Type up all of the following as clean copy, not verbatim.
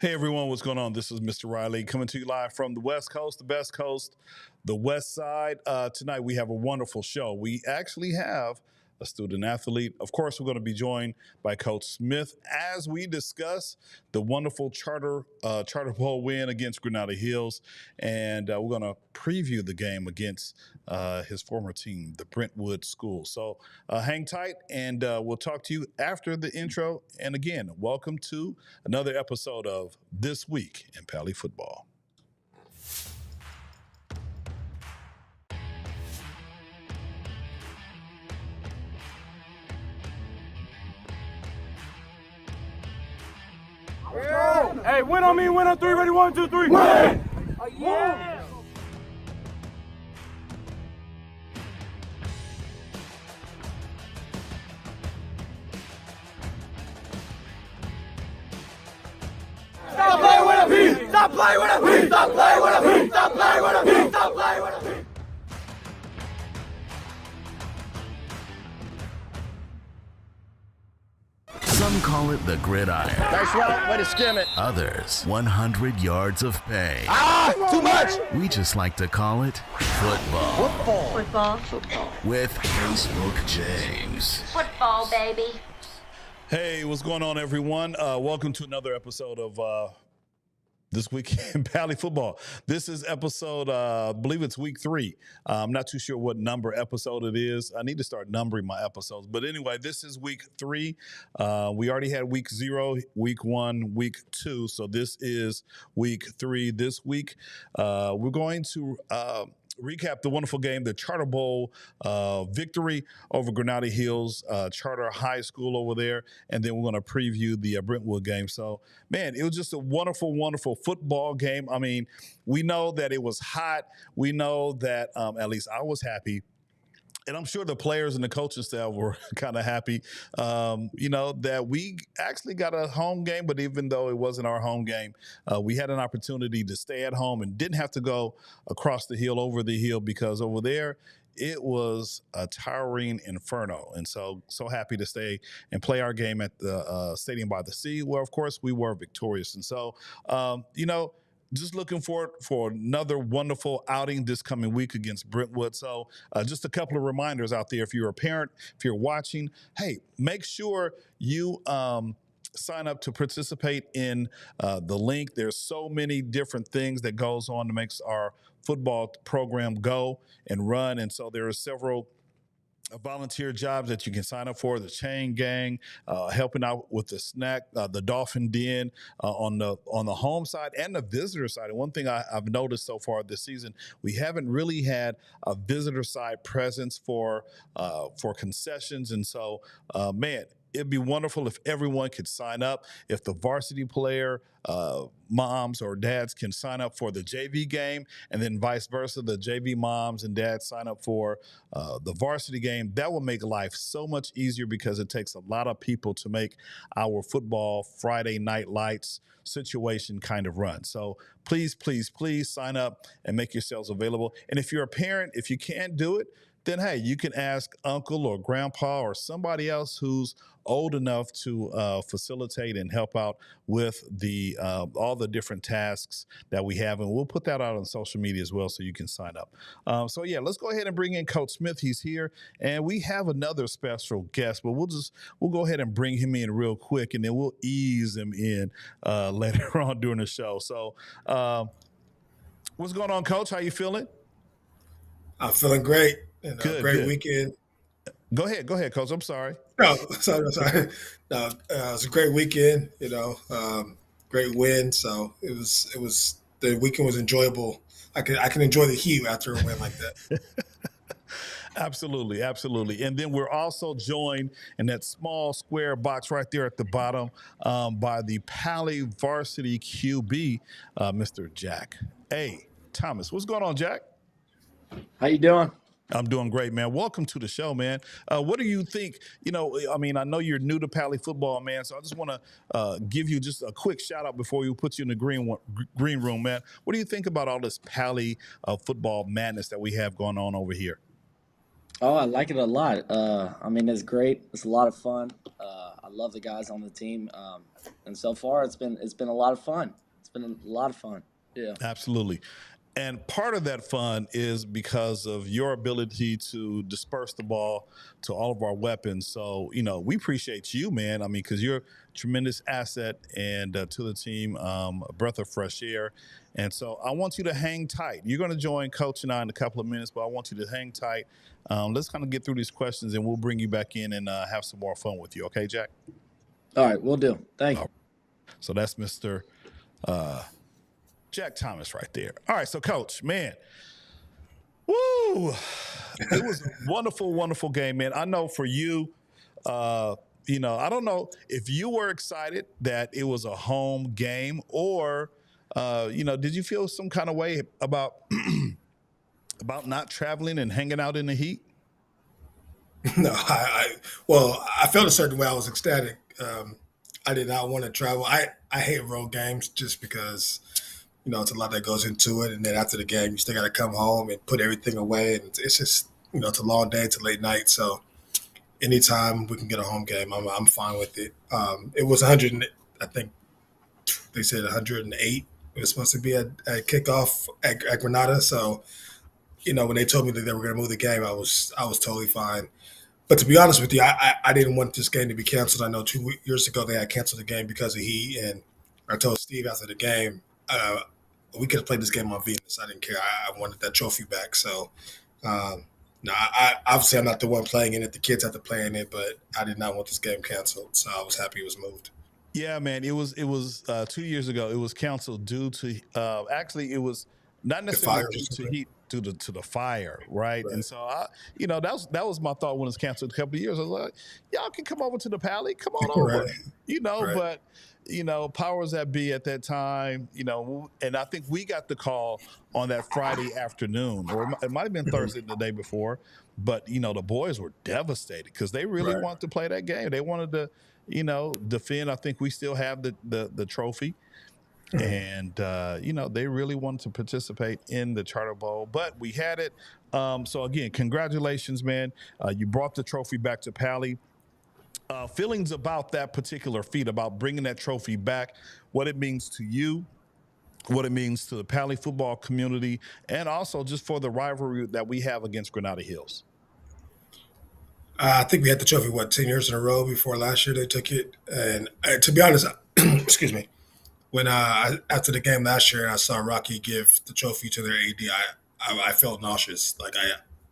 Hey everyone, what's going on? This is Mr. Riley coming to you live from the West Coast, the best coast, the West Side. Tonight we have a wonderful show. We actually have a student athlete. Of course, we're going to be joined by Coach Smith as we discuss the wonderful Charter Bowl win against Granada Hills, and we're going to preview the game against his former team, the Brentwood School. So hang tight, and we'll talk to you after the intro. And again, welcome to another episode of This Week in Pali Football. Hey, win on me, win on three, ready, 1, 2, 3. Win! Oh, yeah! Stop playing with a beat! Stop playing with a beat! Stop playing with a beat! Stop playing with a beat! Stop playing with a beat! Some call it the gridiron. Nice route, way to skim it. Others, 100 yards of pain. Too much. We just like to call it football. Football. With Facebook James. Football, baby. Hey, what's going on, everyone? Welcome to another episode of This Week in Pali Football. This is episode, I believe it's week 3. I'm not too sure what number episode it is. I need to start numbering my episodes. But anyway, this is week 3. We already had week 0, week 1, week 2. So this is week 3 this week. We're going to recap the wonderful game, the Charter Bowl victory over Granada Hills Charter High School over there, and then we're going to preview the Brentwood game. So, man, it was just a wonderful, wonderful football game. I mean, we know that it was hot. We know that at least I was happy. And I'm sure the players and the coaching staff were kind of happy, that we actually got a home game. But even though it wasn't our home game, we had an opportunity to stay at home and didn't have to go across the hill, over the hill, because over there it was a towering inferno. And so happy to stay and play our game at the Stadium by the Sea, where, of course, we were victorious. And so, just looking forward for another wonderful outing this coming week against Brentwood. So just a couple of reminders out there. If you're a parent, if you're watching, hey, make sure you sign up to participate in the link. There's so many different things that goes on to make our football program go and run. And so there are several volunteer jobs that you can sign up for: the chain gang, helping out with the snack, the dolphin den on the home side and the visitor side. And one thing I've noticed so far this season, we haven't really had a visitor side presence for concessions. And so, man, it'd be wonderful if everyone could sign up. If the varsity player moms or dads can sign up for the JV game, and then vice versa, the JV moms and dads sign up for the varsity game, that will make life so much easier, because it takes a lot of people to make our football Friday night lights situation kind of run. So please, please, please sign up and make yourselves available. And if you're a parent, if you can't do it, then, hey, you can ask uncle or grandpa or somebody else who's old enough to facilitate and help out with the all the different tasks that we have. And we'll put that out on social media as well, so you can sign up. Yeah, let's go ahead and bring in Coach Smith. He's here. And we have another special guest, but we'll go ahead and bring him in real quick, and then we'll ease him in later on during the show. So what's going on, Coach? How you feeling? I'm feeling great. And good. Weekend. Go ahead, Coach. I'm sorry. No, sorry. No, it was a great weekend. Great win. So it was the weekend was enjoyable. I can enjoy the heat after a win like that. Absolutely. And then we're also joined in that small square box right there at the bottom by the Pali Varsity QB, Mr. Jack A. Thomas. What's going on, Jack? How you doing? I'm doing great, man. Welcome to the show, man. What do you think? I know you're new to Pali football, man, so I just want to give you just a quick shout out before we put you in the green room, man. What do you think about all this Pali football madness that we have going on over here? Oh, I like it a lot. I mean, it's great. It's a lot of fun. I love the guys on the team, and so far it's been a lot of fun. It's been a lot of fun. Yeah. Absolutely. And part of that fun is because of your ability to disperse the ball to all of our weapons. So, we appreciate you, man. I mean, because you're a tremendous asset and to the team, a breath of fresh air. And so I want you to hang tight. You're going to join Coach and I in a couple of minutes, but I want you to hang tight. Let's kind of get through these questions and we'll bring you back in and have some more fun with you. Okay, Jack? All right, we'll do. Thank you. So that's Mr. Jack Thomas right there. All right, so Coach, man, woo! It was a wonderful, wonderful game, man. I know for you, I don't know if you were excited that it was a home game or, did you feel some kind of way about about not traveling and hanging out in the heat? No, I felt a certain way. I was ecstatic. I did not want to travel. I hate road games just because it's a lot that goes into it. And then after the game, you still got to come home and put everything away. And it's just, it's a long day. It's a late night. So anytime we can get a home game, I'm fine with it. It was 100, I think they said 108. It was supposed to be a kickoff at Granada. So, when they told me that they were going to move the game, I was totally fine. But to be honest with you, I didn't want this game to be canceled. I know 2 years ago they had canceled the game because of heat. And I told Steve after the game, we could have played this game on Venus. I didn't care. I wanted that trophy back. So, no, obviously I'm not the one playing in it. The kids have to play in it, but I did not want this game canceled. So I was happy it was moved. Yeah, man. It was 2 years ago. It was canceled due to actually it was not necessarily due to heat, due to the fire, right? And so that was my thought when it was canceled a couple of years. I was like, y'all can come over to the Pali, come on over, but powers that be at that time, and I think we got the call on that Friday afternoon, or it might have been Thursday the day before, but the boys were devastated because they really wanted to play that game. They wanted to, defend. I think we still have the trophy. And, they really wanted to participate in the Charter Bowl, but we had it. So, again, congratulations, man. You brought the trophy back to Pali. Feelings about that particular feat, about bringing that trophy back, what it means to you, what it means to the Pali football community, and also just for the rivalry that we have against Granada Hills. I think we had the trophy, 10 years in a row before last year they took it. And to be honest, excuse me, when after the game last year and I saw Rocky give the trophy to their AD, I felt nauseous. Like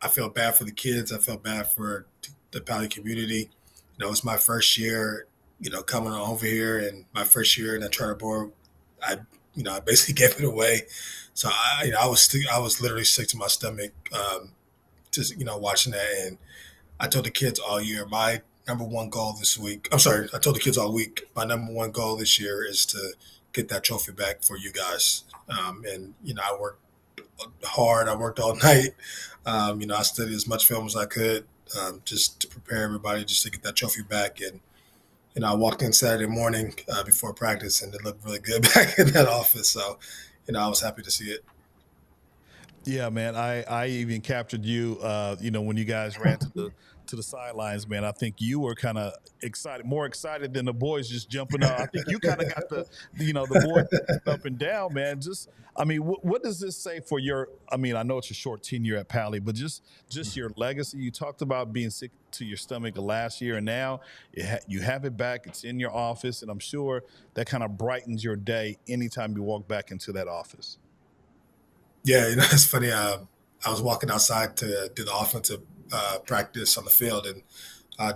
I felt bad for the kids. I felt bad for the Pali community. It's my first year, coming over here, and my first year in the charter board, I basically gave it away. So I was literally sick to my stomach, just watching that. And I told the kids all year, my number one goal this week. I'm sorry, I told the kids all week, my number one goal this year is to get that trophy back for you guys. And I worked hard. I worked all night. I studied as much film as I could, just to prepare everybody, just to get that trophy back. And I walked in Saturday morning before practice, and it looked really good back in that office. So, I was happy to see it. Yeah, man. I even captured you. When you guys ran to the sidelines, man. I think you were kind of excited, more excited than the boys just jumping up. I think you kind of got the boys up and down, man. What does this say for your? I know it's a short tenure at Pali, but just your legacy. You talked about being sick to your stomach last year, and now you have it back. It's in your office, and I'm sure that kind of brightens your day anytime you walk back into that office. Yeah, it's funny. I was walking outside to do the offensive practice on the field, and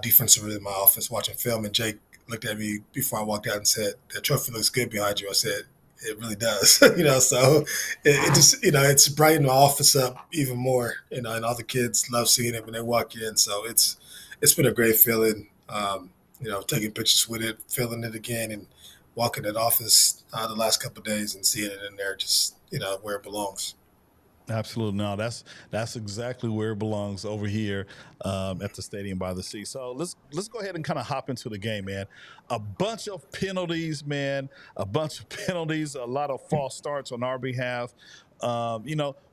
defensive in my office watching film. And Jake looked at me before I walked out and said, "The trophy looks good behind you." I said, "It really does." So it just it's brightened my office up even more. And all the kids love seeing it when they walk in. So it's been a great feeling. Taking pictures with it, feeling it again, and walking that office the last couple of days and seeing it in there, just where it belongs. Absolutely. No, that's exactly where it belongs, over here at the Stadium by the Sea. So let's go ahead and kind of hop into the game, man. A bunch of penalties, man. A lot of false starts on our behalf.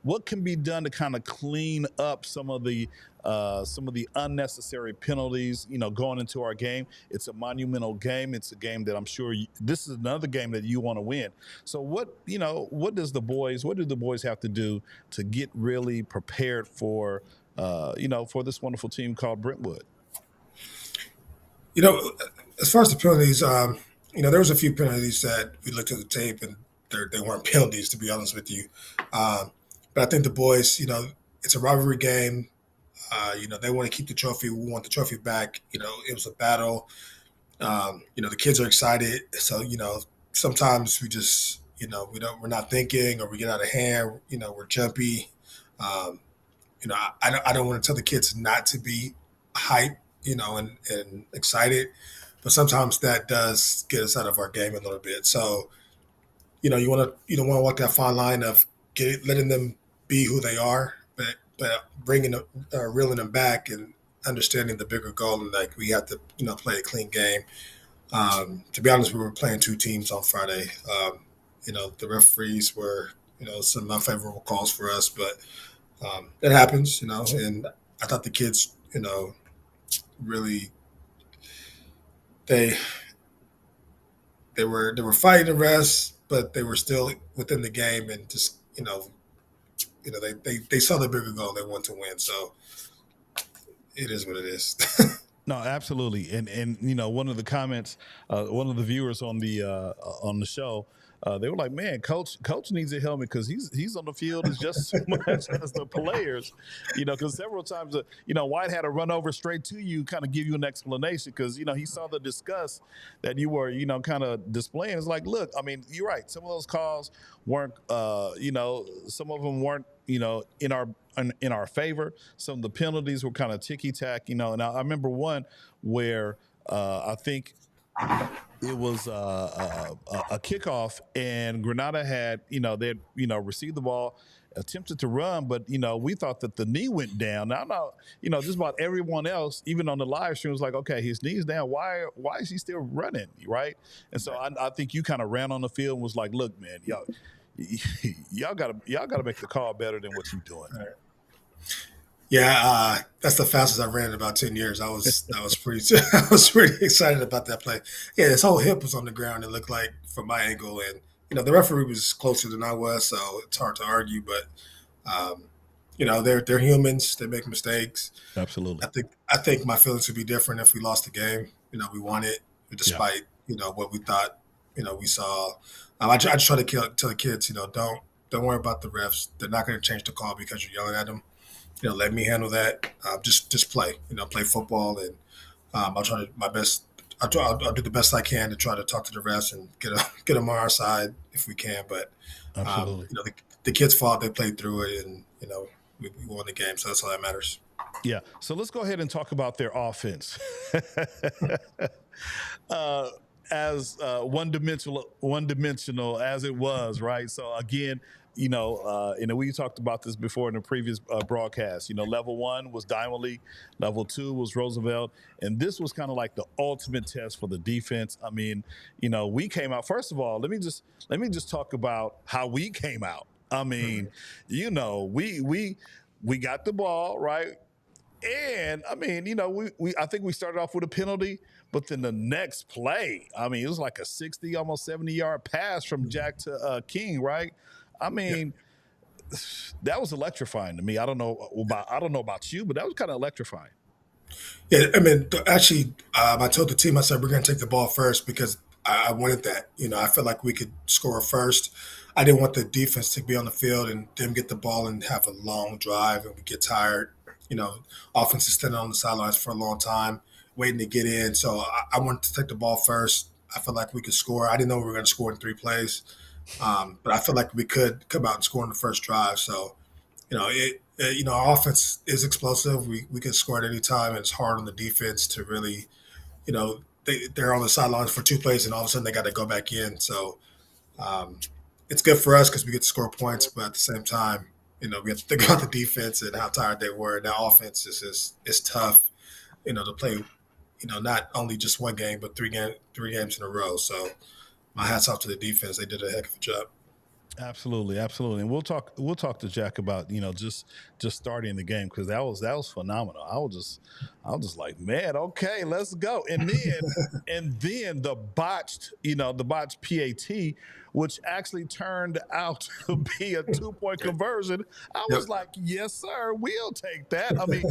what can be done to kind of clean up some of the unnecessary penalties, going into our game. It's a monumental game. It's a game that I'm sure this is another game that you want to win. So what do the boys have to do to get really prepared for this wonderful team called Brentwood? As far as the penalties, there was a few penalties that we looked at the tape and they weren't penalties, to be honest with you. But I think the boys, it's a rivalry game. They want to keep the trophy. We want the trophy back. It was a battle. The kids are excited. So, sometimes we just, we're not thinking or we get out of hand. We're jumpy. I don't want to tell the kids not to be hyped, and excited. But sometimes that does get us out of our game a little bit. So, you don't want to walk that fine line of letting them be who they are, but bringing reeling them back and understanding the bigger goal, and like we have to play a clean game. To be honest, we were playing two teams on Friday. The referees were some unfavorable calls for us, but it happens, and I thought the kids really they were fighting the refs, but they were still within the game, and just they saw the bigger goal. They want to win, so it is what it is. No, absolutely. And one of the comments, one of the viewers on the show, they were like, "Man, coach needs a helmet because he's on the field as just as much as the players." Because several times, White had to run over straight to you, kind of give you an explanation because he saw the disgust that you were kind of displaying. It's like, look, I mean, you're right. Some of those calls weren't, some of them weren't, in our favor. Some of the penalties were kind of ticky tack, And I remember one where I think it was a kickoff, and Granada had, they had, received the ball, attempted to run, but, we thought that the knee went down. Now, just about everyone else, even on the live stream, was like, okay, his knee's down. Why is he still running, right? And so I think you kind of ran on the field and was like, look, man, y'all gotta make the call better than what you're doing. Yeah, that's the fastest I've ran in about 10 years. I was pretty I was pretty excited about that play. Yeah, his whole hip was on the ground, it looked like, from my angle, and the referee was closer than I was, so it's hard to argue. But they're humans. They make mistakes. Absolutely. I think my feelings would be different if we lost the game. We won it despite what we thought. We saw. I just try to tell the kids, don't worry about the refs. They're not going to change the call because you're yelling at them. Let me handle that. Just play. Play football, and I'll try my best. I'll do the best I can to try to talk to the refs and get them on our side if we can. But absolutely, the kids fought. They played through it, and we won the game. So that's all that matters. Yeah. So let's go ahead and talk about their offense. As one-dimensional as it was, right? So again, we talked about this before in the previous broadcast. Level one was Dylen, level two was Roosevelt, and this was kind of like the ultimate test for the defense. I mean, we came out. First of all, let me just talk about how we came out. I mean, we got the ball, right? And I mean, I think we started off with a penalty, but then the next play, I mean, it was like a 60, almost 70-yard pass from Jack to King, right? I mean, that was electrifying to me. I don't know about you, but that was kind of electrifying. Yeah, I mean, actually, I told the team, I said, we're going to take the ball first because I wanted that. I felt like we could score first. I didn't want the defense to be on the field and them get the ball and have a long drive and we get tired. Offense is standing on the sidelines for a long time, waiting to get in. So I wanted to take the ball first. I felt like we could score. I didn't know we were going to score in 3 plays. But I feel like we could come out and score in the first drive. So, our offense is explosive. We can score at any time. And it's hard on the defense to really, they're on the sidelines for 2 plays and all of a sudden they got to go back in. So it's good for us because we get to score points. But at the same time, we have to think about the defense and how tired they were. And that offense is tough, to play, not only just one game, but three games in a row. So my hat's off to the defense. They did a heck of a job. Absolutely, absolutely, and we'll talk to Jack about just starting the game because that was phenomenal. I was just like, man, okay, let's go, and then the botched PAT, which actually turned out to be a 2 point conversion. I Yep. was like, yes, sir, we'll take that. I mean,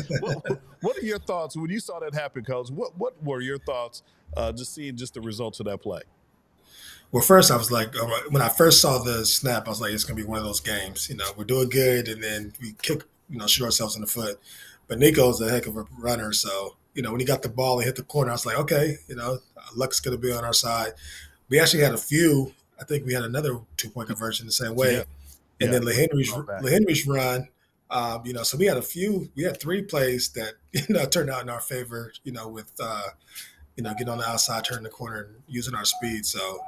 what are your thoughts when you saw that happen, Coach? What were your thoughts just seeing just the results of that play? Well, first I was like, when I first saw the snap, I was like, it's going to be one of those games. We're doing good, and then we kick, shoot ourselves in the foot. But Nico's a heck of a runner, so when he got the ball and hit the corner, I was like, okay, luck's going to be on our side. We actually had a few. I think we had another 2 point conversion the same Yeah, way, and yeah, then all back. LeHenry's run. So we had a few. We had 3 plays that turned out in our favor. With getting on the outside, turning the corner, and using our speed. So.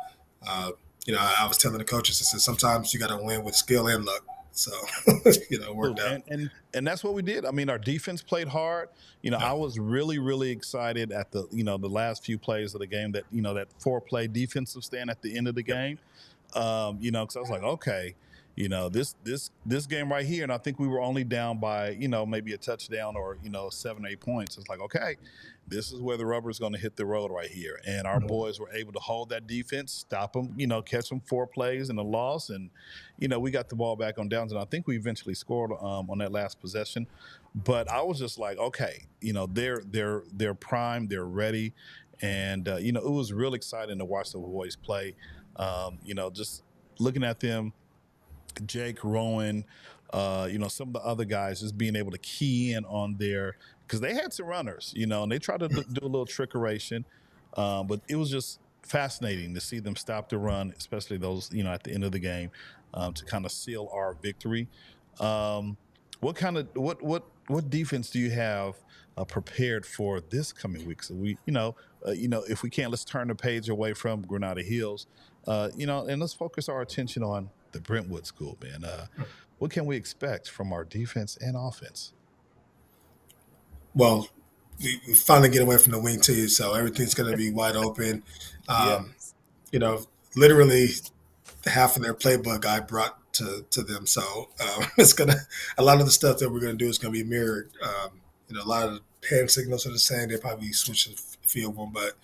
Uh, I was telling the coaches, I said, sometimes you got to win with skill and luck. So, it worked out. And that's what we did. I mean, our defense played hard. Yeah. I was really, really excited at the last few plays of the game that 4-play defensive stand at the end of the Yep. game. Because I was like, okay, this game right here, and I think we were only down by maybe a touchdown or 7 or 8 points. It's like, okay, this is where the rubber is going to hit the road right here, and our boys were able to hold that defense, stop them, catch them 4 plays and a loss, and we got the ball back on downs, and I think we eventually scored on that last possession. But I was just like, okay, they're primed, they're ready, and it was real exciting to watch the boys play. Just looking at them, Jake, Rowan, some of the other guys just being able to key in on their because they had some runners, and they tried to do a little trickeration, but it was just fascinating to see them stop the run, especially those, at the end of the game, to kind of seal our victory. What defense do you have prepared for this coming week? So if we can't, let's turn the page away from Granada Hills, and let's focus our attention on the Brentwood school, man. What can we expect from our defense and offense? Well, we finally get away from the wing tee, so everything's going to be wide open. Yeah. Um, Literally half of their playbook I brought to them. So it's gonna a lot of the stuff that we're gonna do is gonna be mirrored. A lot of the hand signals are the same. They probably switch a few of them, but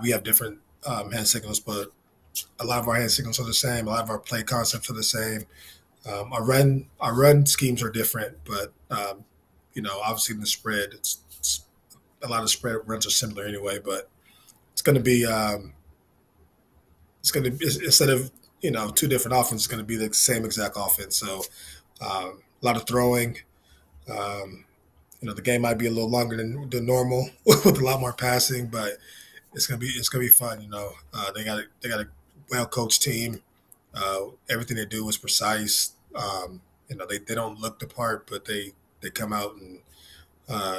we have different hand signals, but a lot of our hand signals are the same. A lot of our play concepts are the same. Our run schemes are different, but obviously in the spread, it's a lot of spread runs are similar anyway. But it's going to be instead of 2 different offenses, it's going to be the same exact offense. So a lot of throwing. The game might be a little longer than normal with a lot more passing, but it's gonna be fun. They got a well coached team. Everything they do is precise. They don't look the part, but they come out and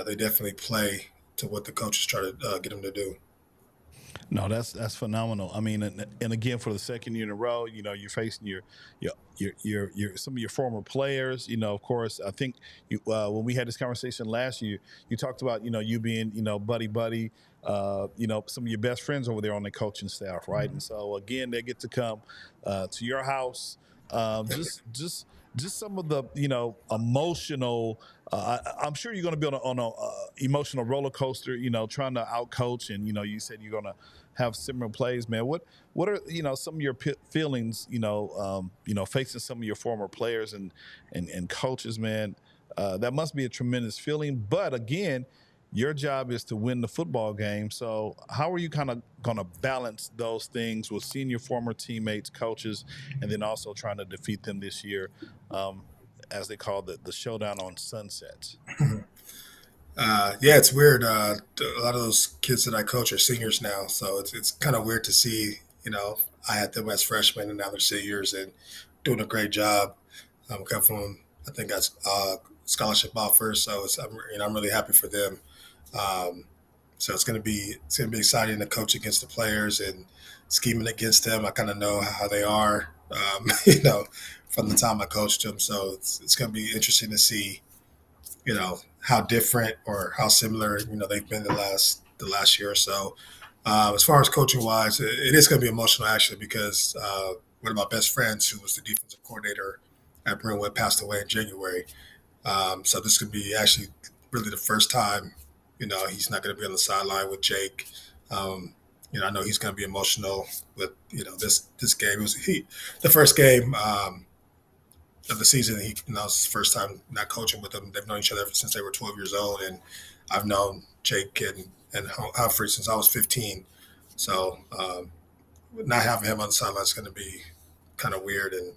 they definitely play to what the coaches try to get them to do. No, that's phenomenal. I mean, and again, for the second year in a row, you're facing your some of your former players. Of course, I think when we had this conversation last year, you talked about you being buddy, some of your best friends over there on the coaching staff, right? And so again, they get to come to your house. Just some of the emotional. I'm sure you're going to be on a emotional roller coaster. Trying to outcoach, and you said you're going to have similar plays, man. What are some of your feelings? Facing some of your former players and coaches, man. That must be a tremendous feeling. But again, your job is to win the football game. So how are you kind of going to balance those things with seeing your former teammates, coaches, and then also trying to defeat them this year, as they call the showdown on Sunset? Yeah, it's weird. A lot of those kids that I coach are seniors now, so it's kind of weird to see. I had them as freshmen, and now they're seniors and doing a great job. Come from, I think that's scholarship offers, so I'm really happy for them. Um, so it's gonna be exciting to coach against the players and scheming against them. I kind of know how they are, from the time I coached them. So it's gonna be interesting to see how different or how similar they've been the last year or so. As far as coaching wise, it is going to be emotional actually because one of my best friends, who was the defensive coordinator at Brentwood, passed away in January. So this could be actually really the first time, he's not going to be on the sideline with Jake. I know he's going to be emotional with, this game. It was the first game of the season. It's his first time not coaching with them. They've known each other ever since they were 12 years old, and I've known Jake and Humphrey since I was 15. So not having him on the sideline is going to be kind of weird, and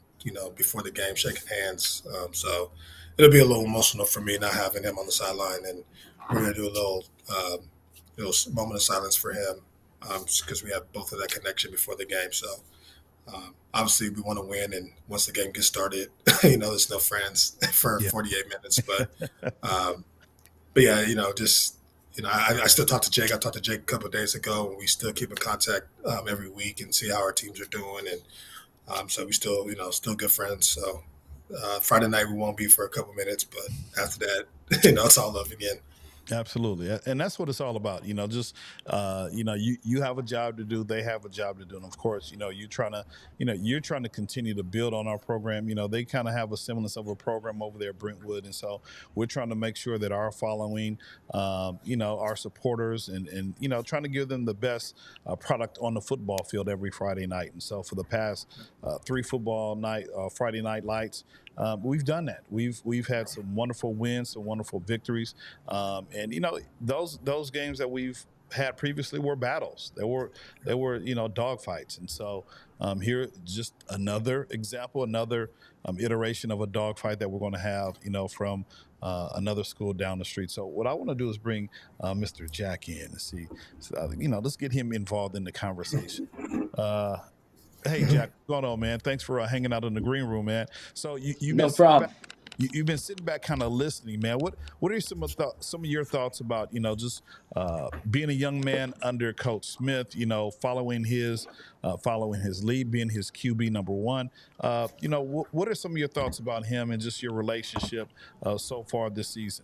before the game, shaking hands. So it'll be a little emotional for me not having him on the sideline, and we're going to do a little moment of silence for him because we have both of that connection before the game. So obviously we want to win, and once the game gets started, there's no friends for 48 minutes. But yeah, I still talk to Jake. I talked to Jake a couple of days ago, and we still keep in contact every week and see how our teams are doing. And so we still good friends. So Friday night we won't be for a couple minutes, but after that, it's all love again. Absolutely. And that's what it's all about. Just, you have a job to do. They have a job to do. And of course, you're trying to continue to build on our program. They kind of have a semblance of a program over there at Brentwood. And so we're trying to make sure that our following, our supporters and trying to give them the best product on the football field every Friday night. And so for the past 3 Friday night lights, we've done that. We've had some wonderful wins, some wonderful victories. And those games that we've had previously were battles. They were dogfights. And so here, just another example, another iteration of a dogfight that we're going to have, from another school down the street. So what I want to do is bring Mr. Jack in and see, let's get him involved in the conversation. Hey, Jack, what's going on, man? Thanks for hanging out in the green room, man. So you've No problem. You've been sitting back, kind of listening, man. What are some of your thoughts about just being a young man under Coach Smith? Following his lead, being his QB number 1. What are some of your thoughts about him and just your relationship so far this season?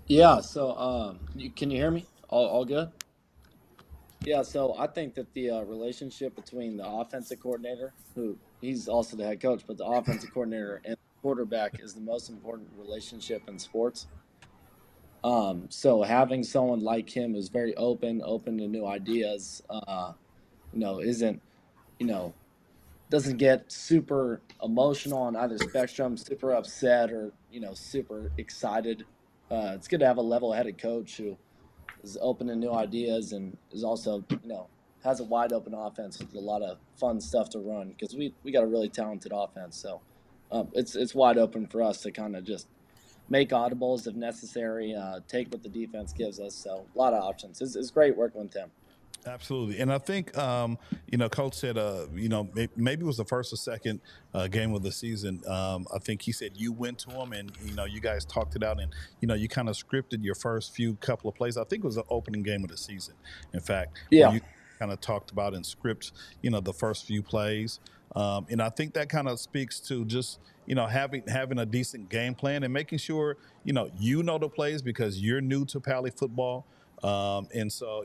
Yeah. So, can you hear me? All good? Yeah. So I think that the relationship between the offensive coordinator, who he's also the head coach, but the offensive coordinator and the quarterback is the most important relationship in sports. So having someone like him who's very open to new ideas, isn't, doesn't get super emotional on either spectrum, super upset or, super excited. It's good to have a level-headed coach who is open to new ideas and is also, has a wide open offense with a lot of fun stuff to run because we got a really talented offense. So it's wide open for us to kind of just make audibles if necessary, take what the defense gives us. So a lot of options. It's great working with him. Absolutely. And I think, Coach said, maybe it was the first or second game of the season. I think he said you went to him and, you guys talked it out and, you kind of scripted your first few couple of plays. I think it was the opening game of the season. In fact, Yeah. where you kind of talked about and script, the first few plays. And I think that kind of speaks to just, having a decent game plan and making sure, the plays because you're new to Pali football. And so,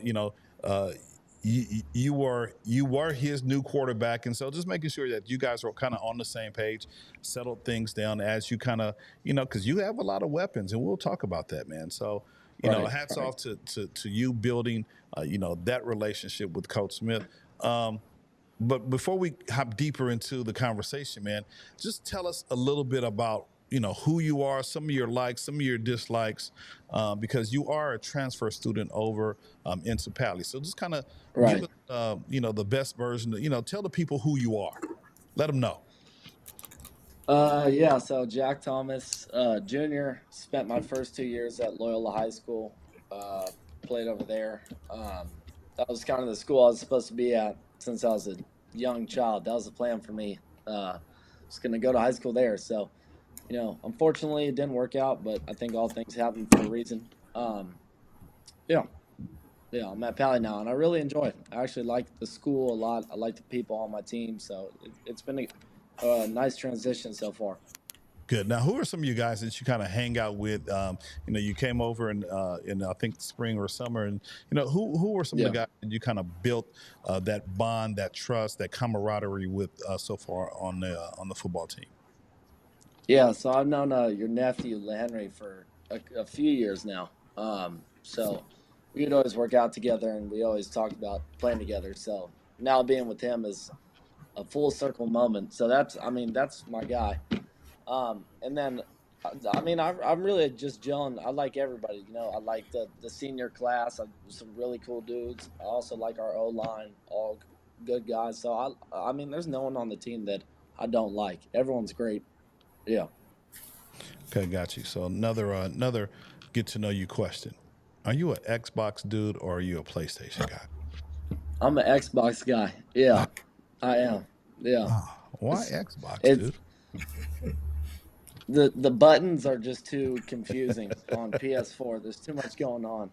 you were his new quarterback, and so just making sure that you guys are kind of on the same page, settled things down as you kind of because you have a lot of weapons, and we'll talk about that, man. So hats off to you building that relationship with Coach Smith. But before we hop deeper into the conversation, man, just tell us a little bit about who you are, some of your likes, some of your dislikes, because you are a transfer student over into Pali. So just kind of give us, the best version. Tell the people who you are. Let them know. Yeah. So Jack Thomas, Jr. Spent my first 2 years at Loyola High School. Played over there. That was kind of the school I was supposed to be at since I was a young child. That was the plan for me. I was going to go to high school there. So. Unfortunately, it didn't work out, but I think all things happen for a reason. Yeah, I'm at Pali now, and I really enjoy it. I actually like the school a lot. I like the people on my team, so it's been a nice transition so far. Good. Now, who are some of you guys that you kind of hang out with? You came over in I think spring or summer, and who were some of the Yeah. guys that you kind of built that bond, that trust, that camaraderie with so far on the football team? Yeah, so I've known your nephew Henry for a few years now. So we'd always work out together, and we always talked about playing together. So now being with him is a full circle moment. So that's my guy. And then I'm really just gelling. I like everybody. I like the senior class. Some really cool dudes. I also like our O line, all good guys. So there's no one on the team that I don't like. Everyone's great. Yeah. Okay, got you. So another get to know you question: are you an Xbox dude or are you a PlayStation guy? I'm an Xbox guy. Yeah, I am. Yeah. Why It's Xbox, it's dude? the buttons are just too confusing on PS4. There's too much going on.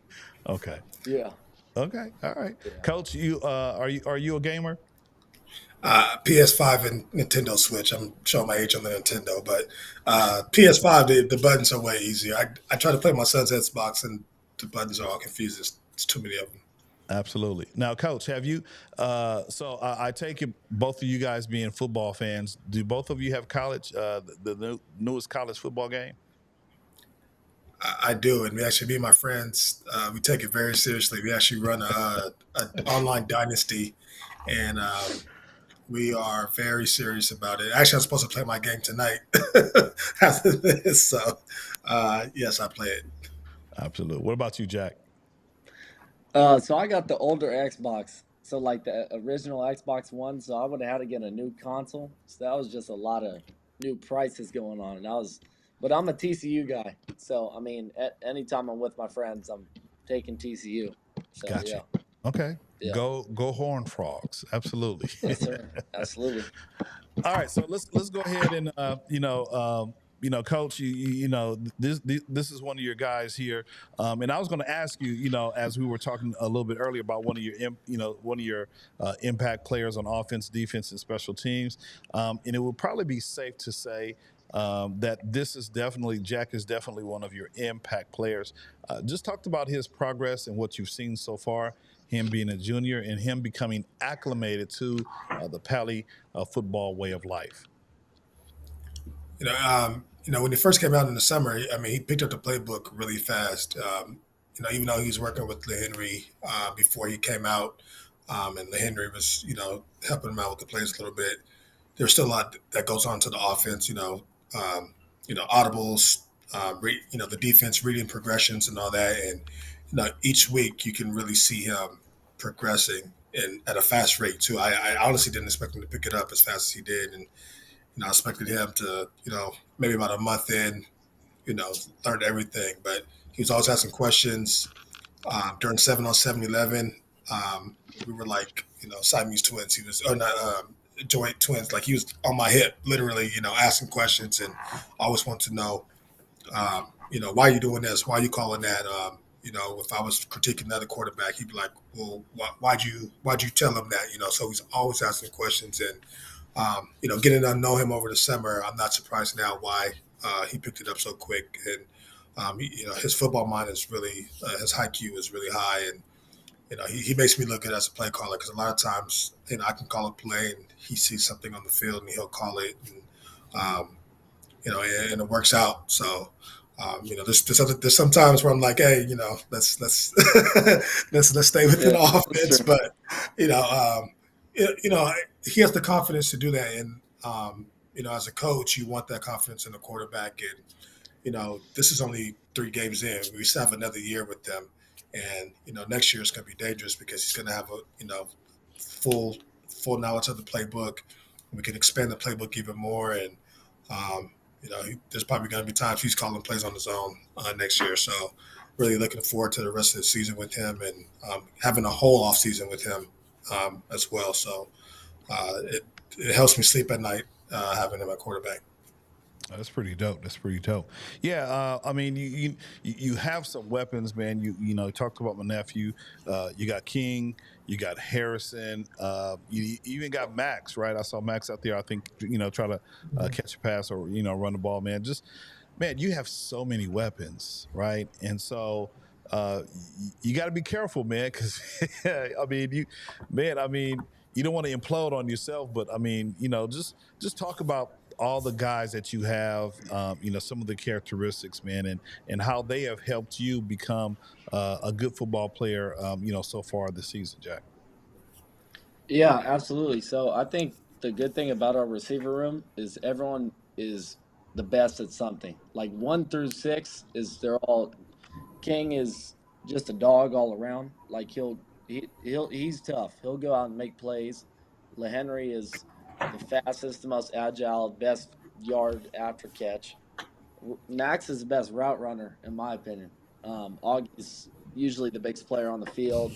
Okay. Yeah. Okay. All right. Yeah. Coach, are you a gamer? PS5 and Nintendo Switch. I'm showing my age on the Nintendo, but PS5, the buttons are way easier. I try to play my son's Xbox, and the buttons are all confused. It's too many of them. Absolutely. Now, Coach, have you? So I take it both of you guys being football fans. Do both of you have college? The newest college football game? I do, and we actually, me and my friends, we take it very seriously. We actually run a online dynasty, and we are very serious about it. Actually, I'm supposed to play my game tonight after this, so yes, I play it. Absolutely. What about you, Jack? So I got the older Xbox. So like the original Xbox One. So I would have had to get a new console. So that was just a lot of new prices going on. But I'm a TCU guy. So anytime I'm with my friends, I'm taking TCU. So Got yeah. you. Okay. Yeah. Go Horn Frogs. Absolutely. Yes, sir. Absolutely. All right, so let's go ahead and Coach, this is one of your guys here, and I was going to ask you, as we were talking a little bit earlier about one of your impact players on offense, defense, and special teams, and it would probably be safe to say that Jack is definitely one of your impact players. Just talked about his progress and what you've seen so far, him being a junior and him becoming acclimated to the Pali football way of life. When he first came out in the summer, he picked up the playbook really fast. Even though he was working with Henry before he came out, and Henry was, helping him out with the plays a little bit. There's still a lot that goes on to the offense. Audibles, the defense reading progressions and all that, and each week you can really see him progressing and at a fast rate too. I honestly didn't expect him to pick it up as fast as he did, and I expected him to, maybe about a month in, learn everything. But he was always asking questions. During 7-on-7-11, we were like, Siamese twins. He was, or not, joint twins. Like he was on my hip, literally, asking questions, and always want to know, why are you doing this? Why are you calling that? If I was critiquing another quarterback, he'd be like, well, why'd you tell him that? So he's always asking questions, and getting to know him over the summer, I'm not surprised now why he picked it up so quick. And his football mind is really, his IQ is really high, and he makes me look good as a play caller, because a lot of times I can call a play and he sees something on the field and he'll call it, and and it works out. So. There's some times where I'm like, hey, let's let's stay within the offense, but he has the confidence to do that, and as a coach, you want that confidence in the quarterback, and this is only 3 games in. We still have another year with them, and next year is going to be dangerous because he's going to have a full knowledge of the playbook. We can expand the playbook even more, and there's probably going to be times he's calling plays on his own next year. So really looking forward to the rest of the season with him, and having a whole off season with him as well. So it helps me sleep at night having him at quarterback. That's pretty dope. That's pretty dope. Yeah, I mean, you have some weapons, man. You talked about my nephew. You got King. You got Harrison. You even got Max, right? I saw Max out there. I think try to catch a pass or run the ball, man. Just man, you have so many weapons, right? And so you got to be careful, man, because I mean, you don't want to implode on yourself, but I mean, just talk about all the guys that you have, some of the characteristics, man, and how they have helped you become a good football player, so far this season, Jack. Yeah, absolutely. So I think the good thing about our receiver room is everyone is the best at something. Like 1 through 6 is they're all King is just a dog all around. Like he's tough. He'll go out and make plays. LeHenry is the fastest, the most agile, best yard after catch. Max is the best route runner in my opinion. Augie's usually the biggest player on the field.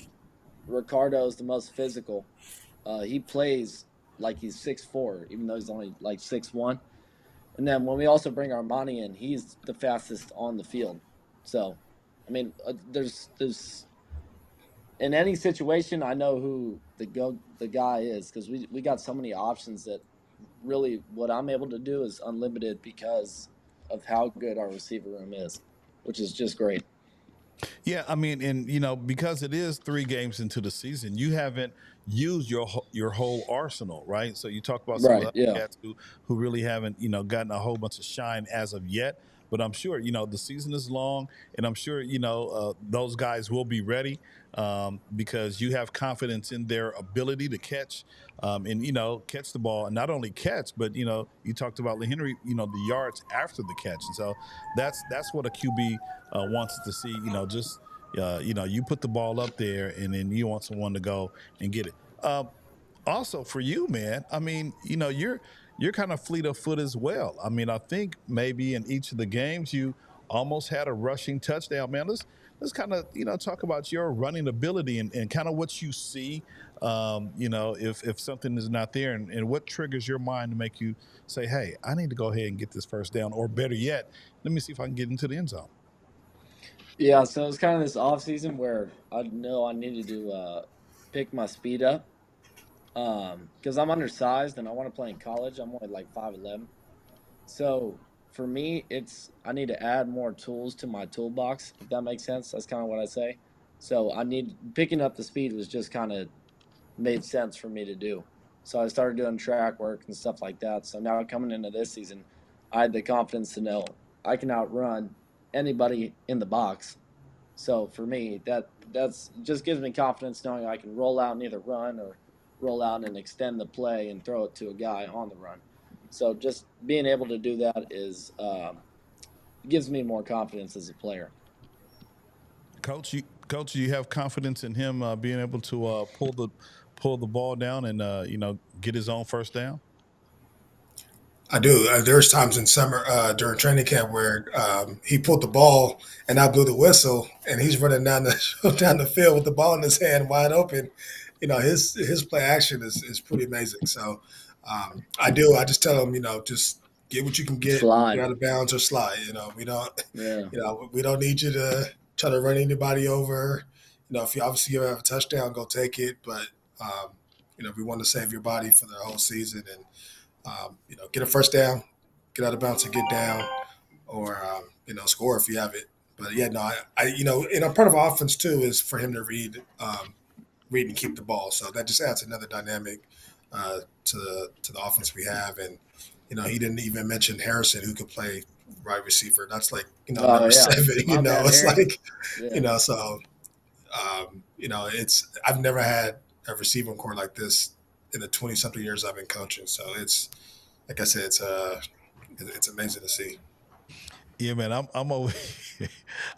Ricardo's the most physical. He plays like he's 6'4", even though he's only like 6'1". And then when we also bring Armani in, he's the fastest on the field. So, I mean, there's in any situation, I know who the guy is because we got so many options that really what I'm able to do is unlimited because of how good our receiver room is, which is just great. Yeah, I mean, and because it is 3 games into the season, you haven't used your whole arsenal, right? So you talk about some of the Right. other Yeah. cats who really haven't gotten a whole bunch of shine as of yet. But I'm sure the season is long, and I'm sure those guys will be ready because you have confidence in their ability to catch and catch the ball, and not only catch, but you talked about Henry, the yards after the catch, and so that's what a QB wants to see. Just you put the ball up there, and then you want someone to go and get it. Also for you, man, I mean, you're kind of fleet of foot as well. I mean, I think maybe in each of the games you almost had a rushing touchdown, man. Let's kind of talk about your running ability and kind of what you see. If something is not there, and what triggers your mind to make you say, "Hey, I need to go ahead and get this first down," or better yet, let me see if I can get into the end zone. Yeah, so it's kind of this off season where I know I needed to pick my speed up because I'm undersized and I want to play in college. I'm only like 5'11". So for me, I need to add more tools to my toolbox, if that makes sense. That's kind of what I say. So picking up the speed was just kind of made sense for me to do. So I started doing track work and stuff like that. So now coming into this season, I had the confidence to know I can outrun anybody in the box. So for me, that's just gives me confidence knowing I can roll out and either run or roll out and extend the play and throw it to a guy on the run. So just being able to do that gives me more confidence as a player. Coach, you have confidence in him being able to pull the ball down and get his own first down. I do. There's times in summer during training camp where he pulled the ball and I blew the whistle, and he's running down the down the field with the ball in his hand, wide open. His play action is pretty amazing. So I do. I just tell him, just get what you can get Slide. out of bounds or slide. We don't. Yeah. We don't need you to try to run anybody over. If you have a touchdown, go take it. But we want to save your body for the whole season and. Get a first down, get out of bounds and get down, or score if you have it. But yeah, no, and a part of offense too is for him to read and keep the ball. So that just adds another dynamic to the offense we have. And he didn't even mention Harrison, who could play wide receiver. That's like number 7. It's like So it's I've never had a receiving core like this in the 20-something years I've been coaching. So it's, like I said, it's amazing to see. Yeah, man, I'm over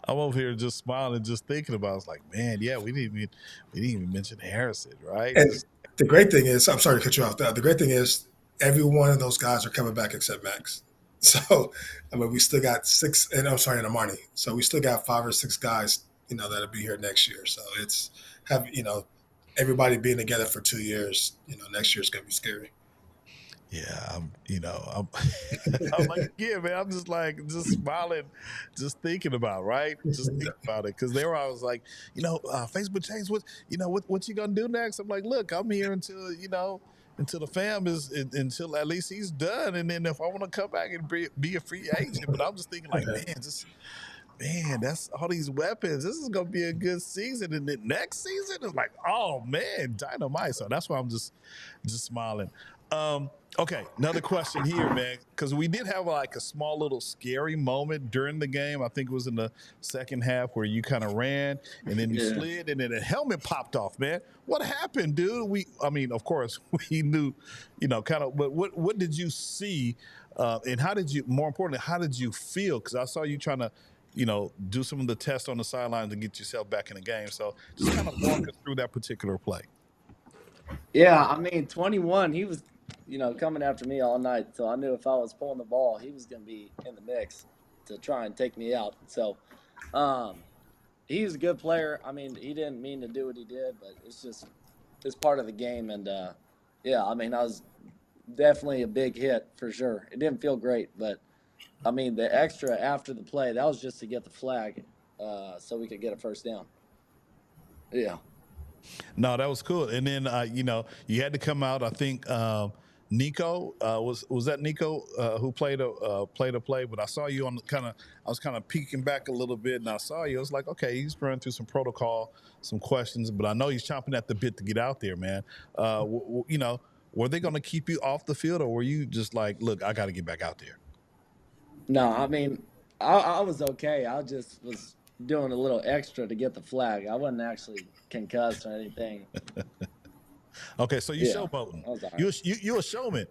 I'm over here just smiling, just thinking about it. It's like, man, yeah, we didn't even mention Harrison, right? And the great thing is, I'm sorry to cut you off. The great thing is every one of those guys are coming back except Max. So, I mean, we still got 6, and I'm sorry, and Armani. So we still got 5 or 6 guys, that'll be here next year. So it's everybody being together for 2 years, next year is going to be scary. Yeah, I'm I'm like, yeah, man, I'm just like, just smiling, just thinking about, right? Just thinking about it. Cause they were always like, Facebook change, what you gonna do next? I'm like, look, I'm here until the fam until at least he's done. And then if I want to come back and be a free agent, but I'm just thinking like, man, that's all these weapons. This is gonna be a good season. And then next season is like, oh man, dynamite. So that's why I'm just smiling. Okay, another question here, man, because we did have like a small little scary moment during the game. I think it was in the second half where you kind of ran and then you slid and then a helmet popped off, man. What happened, dude? Of course, we knew, kind of, but what did you see? And more importantly, how did you feel? Because I saw you trying to, do some of the tests on the sidelines and get yourself back in the game. So just kind of walk us through that particular play. Yeah, 21, he was, coming after me all night. So I knew if I was pulling the ball, he was going to be in the mix to try and take me out. So he's a good player. He didn't mean to do what he did, but it's part of the game. And, I was definitely a big hit for sure. It didn't feel great, but, the extra after the play, that was just to get the flag so we could get a first down. Yeah. No, that was cool. And then you had to come out. I think Nico was that Nico who played a play. But I saw you on I was kind of peeking back a little bit, and I saw you. I was like, okay, he's running through some protocol, some questions, but I know he's chomping at the bit to get out there, man. Were they going to keep you off the field, or were you just like, look, I got to get back out there? No, I was okay. I just was doing a little extra to get the flag. I wasn't actually concussed or anything. Okay, so you showboating. Right. You a showman.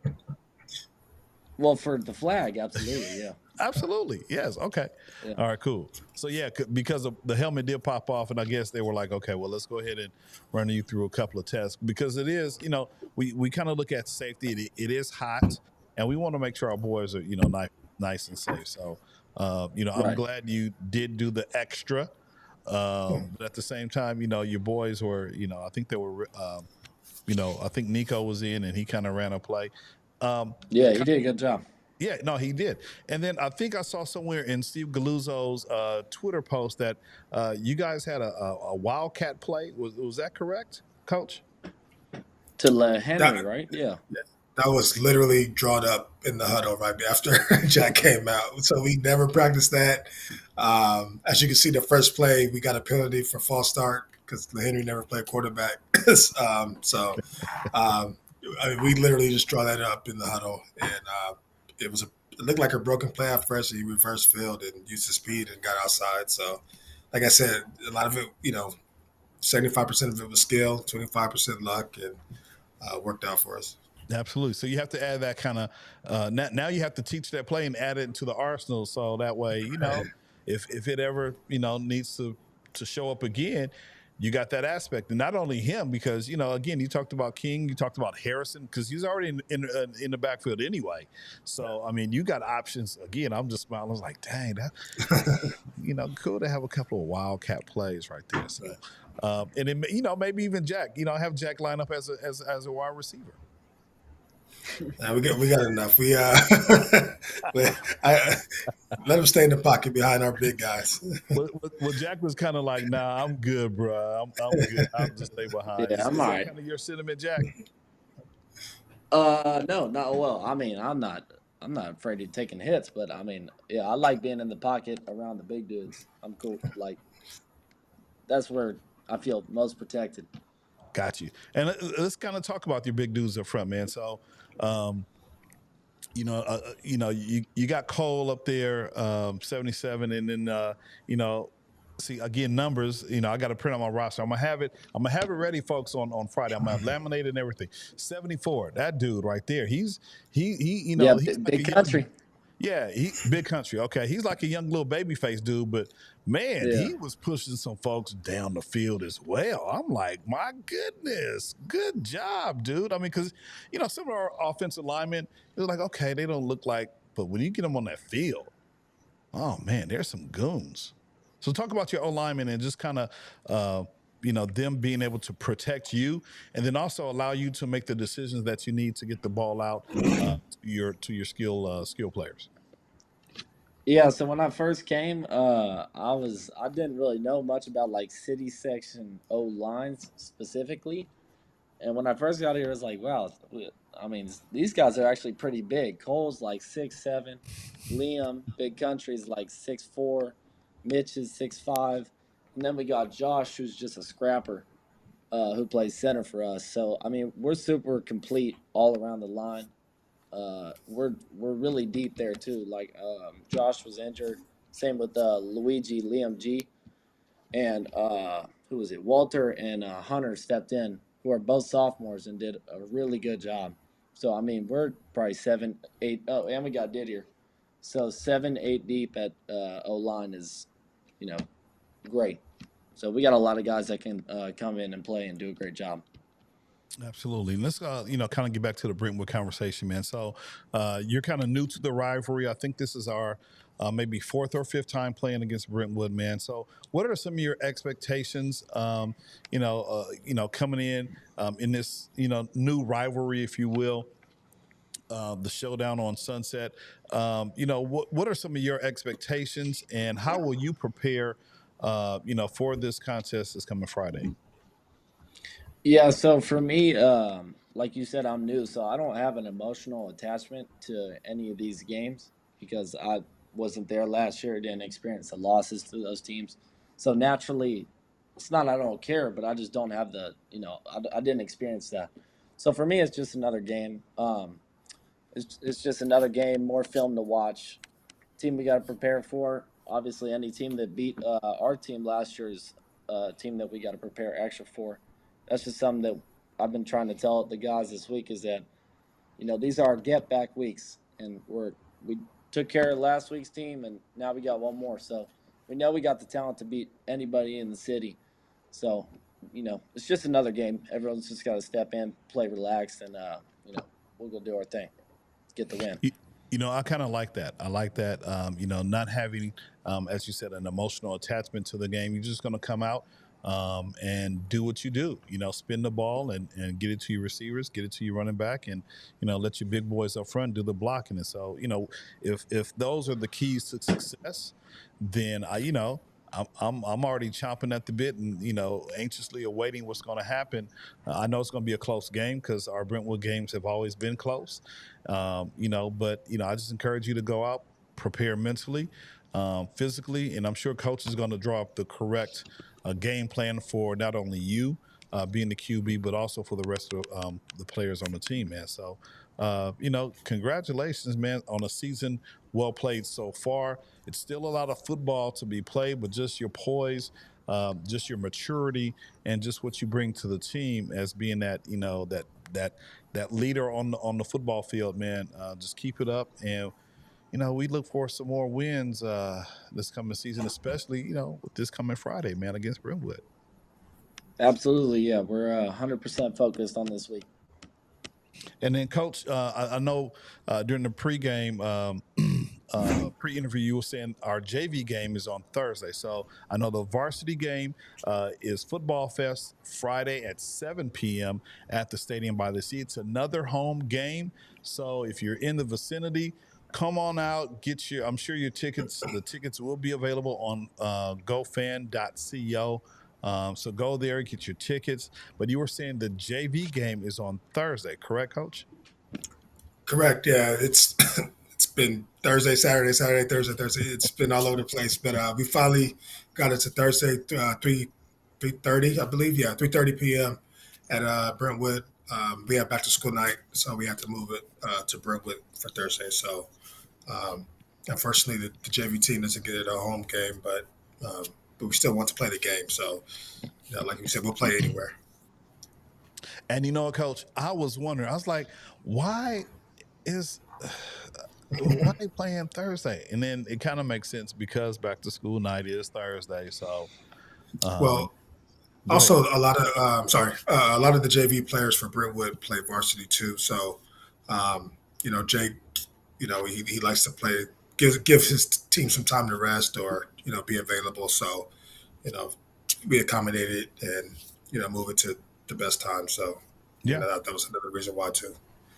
Well, for the flag, absolutely, yeah. Absolutely, yes. Okay, yeah. All right, cool. So yeah, because of the helmet did pop off, and I guess they were like, okay, well, let's go ahead and run you through a couple of tests because it is, we kind of look at safety. It is hot, and we want to make sure our boys are, nice and safe. So, right. I'm glad you did do the extra. But at the same time, your boys were, I think they were, I think Nico was in and he kind of ran a play. Yeah, he did a good job. Yeah, no, he did. And then I think I saw somewhere in Steve Galuzzo's Twitter post that you guys had a Wildcat play. Was that correct, Coach? To Henry, right? Yeah. That was literally drawn up in the huddle right after Jack came out. So we never practiced that. As you can see, the first play, we got a penalty for false start because Henry never played quarterback. We literally just draw that up in the huddle. And it looked like a broken play at first. And he reversed field and used his speed and got outside. So, like I said, a lot of it, 75% of it was skill, 25% luck, and worked out for us. Absolutely. So you have to add that kind of now you have to teach that play and add it into the arsenal. So that way, if it ever, needs to show up again, you got that aspect. And not only him, because, again, you talked about King, you talked about Harrison, because he's already in the backfield anyway. So, you got options. Again, I'm just smiling. I was like, dang, that, cool to have a couple of wildcat plays right there. So, and then, maybe even Jack, have Jack line up as a wide receiver. We got enough. Let him stay in the pocket behind our big guys. Well, Jack was kind of like, "Nah, I'm good, bro. I'm good. I'll just stay behind." Yeah, I'm all right. Kind of your sentiment, Jack? No, not well. I'm not afraid of taking hits, but I like being in the pocket around the big dudes. I'm cool. Like that's where I feel most protected. Got you. And let's kind of talk about your big dudes up front, man. So, you got Cole up there, 77, and then see again numbers. I got to print out my roster. I'm gonna have it ready, folks, on Friday. I'm gonna have laminated and everything. 74, that dude right there. He's he's big country. Yeah, big country. Okay, he's like a young little baby face dude, but man, he was pushing some folks down the field as well. I'm like, my goodness, good job, dude. Because some of our offensive linemen, they're like, okay, they don't look like, but when you get them on that field, oh man, there's some goons. So talk about your O linemen and just kind of, them being able to protect you, and then also allow you to make the decisions that you need to get the ball out to your skill players. Yeah, so when I first came, I didn't really know much about like city section O lines specifically. And when I first got here, it was like, wow, I mean, these guys are actually pretty big. Cole's like 6'7", Liam, Big Country's like 6'4", Mitch is 6'5", and then we got Josh, who's just a scrapper, who plays center for us. So I mean, we're super complete all around the line. We're really deep there too. Like Josh was injured. Same with Liam G, and who was it? Walter and Hunter stepped in, who are both sophomores and did a really good job. So I mean, we're probably 7, 8. Oh, and we got Didier. So 7, 8 deep at O line is, great. So we got a lot of guys that can come in and play and do a great job. Absolutely. Let's kind of get back to the Brentwood conversation, man. So you're kind of new to the rivalry. I think this is our maybe fourth or fifth time playing against Brentwood, man. So what are some of your expectations? Coming in this new rivalry, if you will. The showdown on Sunset. What are some of your expectations, and how will you prepare? For this contest this coming Friday. Yeah, so for me, like you said, I'm new, so I don't have an emotional attachment to any of these games because I wasn't there last year, didn't experience the losses to those teams. So naturally, it's not I don't care, but I just don't have I didn't experience that. So for me, it's just another game. It's just another game, more film to watch. Team we got to prepare for. Obviously, any team that beat our team last year is a team that we got to prepare extra for. That's just something that I've been trying to tell the guys this week is that, these are our get back weeks, and we took care of last week's team, and now we got one more. So we know we got the talent to beat anybody in the city. So, it's just another game. Everyone's just got to step in, play relaxed, and we'll go do our thing. Let's get the win. I kind of like that. I like that. Not having, as you said, an emotional attachment to the game. You're just going to come out and do what you do. Spin the ball and get it to your receivers, get it to your running back, and let your big boys up front do the blocking. And so, if those are the keys to success, then I'm already chomping at the bit and anxiously awaiting what's going to happen. I know it's going to be a close game because our Brentwood games have always been close. But I just encourage you to go out, prepare mentally, physically, and I'm sure coach is going to draw up the correct game plan for not only you being the QB, but also for the rest of the players on the team, man. So, congratulations, man, on a season well played so far. It's still a lot of football to be played, but just your poise, just your maturity, and just what you bring to the team as being that that leader on the football field, man. Just keep it up, and we look for some more wins this coming season, especially with this coming Friday, man, against Brentwood. Absolutely, yeah. We're 100% focused on this week. And then, Coach, I know during the pregame, pre-interview, you were saying our JV game is on Thursday. So I know the varsity game is Football Fest Friday at 7 p.m. at the Stadium by the Sea. It's another home game. So if you're in the vicinity, come on out, I'm sure the tickets will be available on gofan.co. So go there, get your tickets. But you were saying the JV game is on Thursday, correct, Coach? Correct. Yeah, it's been Thursday, Saturday, Thursday. It's been all over the place, but we finally got it to Thursday, 3:30, I believe. Yeah, 3:30 p.m. at Brentwood. We have back to school night, so we had to move it to Brentwood for Thursday. So, unfortunately, the JV team doesn't get it a home game, but we still want to play the game. So, like you said, we'll play anywhere. And Coach, I was wondering, I was like, why are they playing Thursday? And then it kind of makes sense because back to school night is Thursday. So, also a lot of a lot of the JV players for Brentwood play varsity too. So, Jake, he likes to play, give his team some time to rest or be available. So, we accommodated and move it to the best time. So Yeah. that was another reason why too.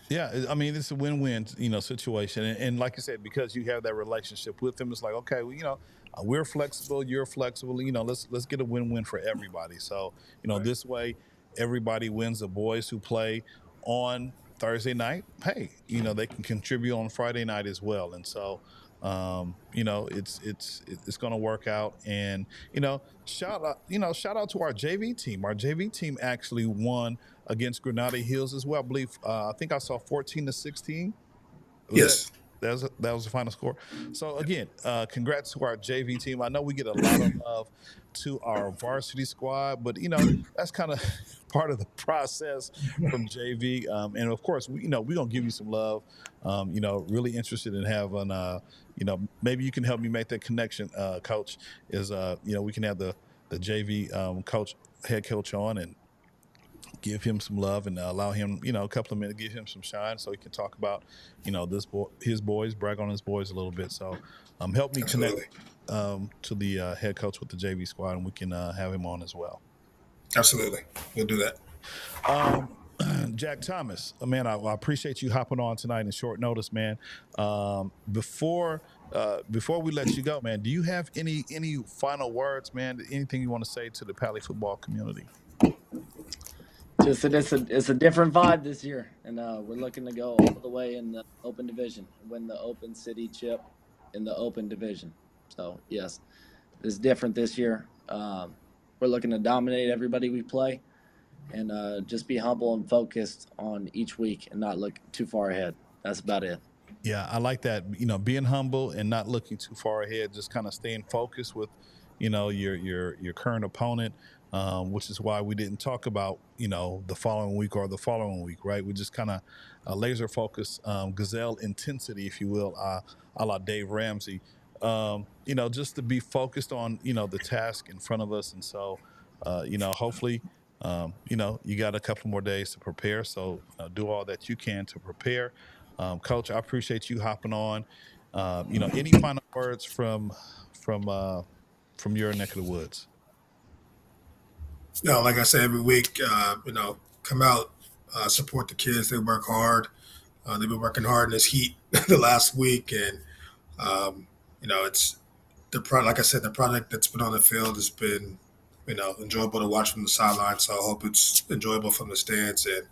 Yeah, I mean, it's a win-win, situation, and like you said, because you have that relationship with them, it's like, okay, well, we're flexible, you're flexible, let's get a win-win for everybody. So, this way, everybody wins. The boys who play on Thursday night, hey, they can contribute on Friday night as well, and so, it's going to work out. And shout out to our JV team. Our JV team actually won against Granada Hills as well. I believe I think I saw 14-16. Yes. That was the final score. So again, congrats to our JV team. I know we get a lot of love to our varsity squad, but that's kind of part of the process from JV. And of course, we're gonna give you some love. Really interested in having maybe you can help me make that connection, Coach. Is we can have the JV head coach on and give him some love and allow him, a couple of minutes, give him some shine so he can talk about, his boys, brag on his boys a little bit. So help me connect to the head coach with the JV squad, and we can have him on as well. Absolutely. We'll do that. Jack Thomas, man, I appreciate you hopping on tonight in short notice, man. Before we let you go, man, do you have any final words, man? Anything you want to say to the Pali football community? Just that it's a different vibe this year, and we're looking to go all the way in the open division, win the open city chip in the open division. So yes, it's different this year. We're looking to dominate everybody we play, and just be humble and focused on each week, and not look too far ahead. That's about it. Yeah, I like that. Being humble and not looking too far ahead, just kind of staying focused with, your current opponent. Which is why we didn't talk about, the following week or the following week, right? We just kind of laser focus, gazelle intensity, if you will, a la Dave Ramsey, just to be focused on, the task in front of us. And so, hopefully, you got a couple more days to prepare. So do all that you can to prepare. Coach, I appreciate you hopping on. Any final words from your neck of the woods? No, like I say every week, come out, support the kids. They work hard. They've been working hard in this heat the last week, and it's like I said, the product that's been on the field has been, enjoyable to watch from the sideline. So I hope it's enjoyable from the stands. And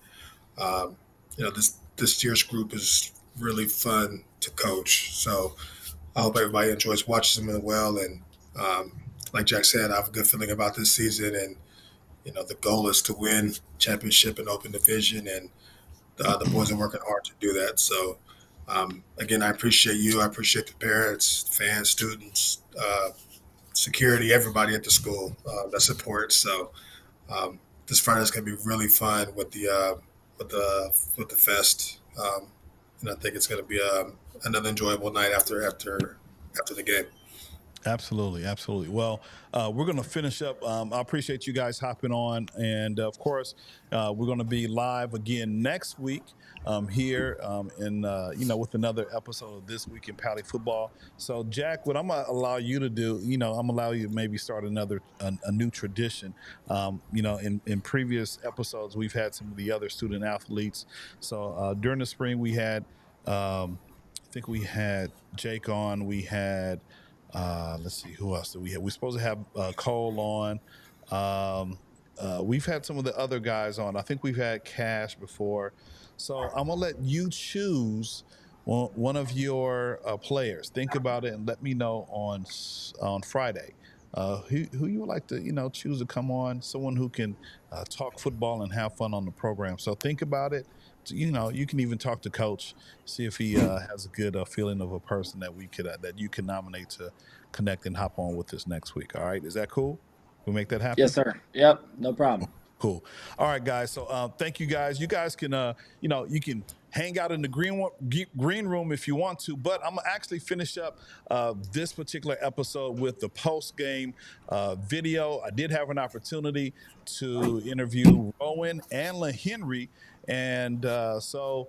this year's group is really fun to coach. So I hope everybody enjoys watching them as well. And like Jack said, I have a good feeling about this season. And the goal is to win championship and open division, and the boys are working hard to do that. So, again, I appreciate you. I appreciate the parents, fans, students, security, everybody at the school that supports. So, this Friday is going to be really fun with the fest, and I think it's going to be another enjoyable night after the game. Absolutely. Well, we're going to finish up. I appreciate you guys hopping on. And, of course, we're going to be live again next week here with another episode of This Week in Pali Football. So, Jack, what I'm going to allow you to do, I'm going to allow you to maybe start a new tradition. In previous episodes, we've had some of the other student athletes. So, during the spring, we had, I think we had Jake on. We had... let's see, who else did we have? We're supposed to have Cole on. We've had some of the other guys on. I think we've had Cash before. So I'm going to let you choose one of your players. Think about it and let me know on Friday who you would like to, choose to come on. Someone who can talk football and have fun on the program. So think about it. You can even talk to Coach, see if he has a good feeling of a person that you can nominate to connect and hop on with us next week. All right, is that cool? We make that happen? Yes, sir. Yep, no problem. Cool. All right, guys. So thank you, guys. You guys can, you can hang out in the green room if you want to, but I'm gonna actually finish up this particular episode with the post-game video. I did have an opportunity to interview Rowan and LaHenry, and so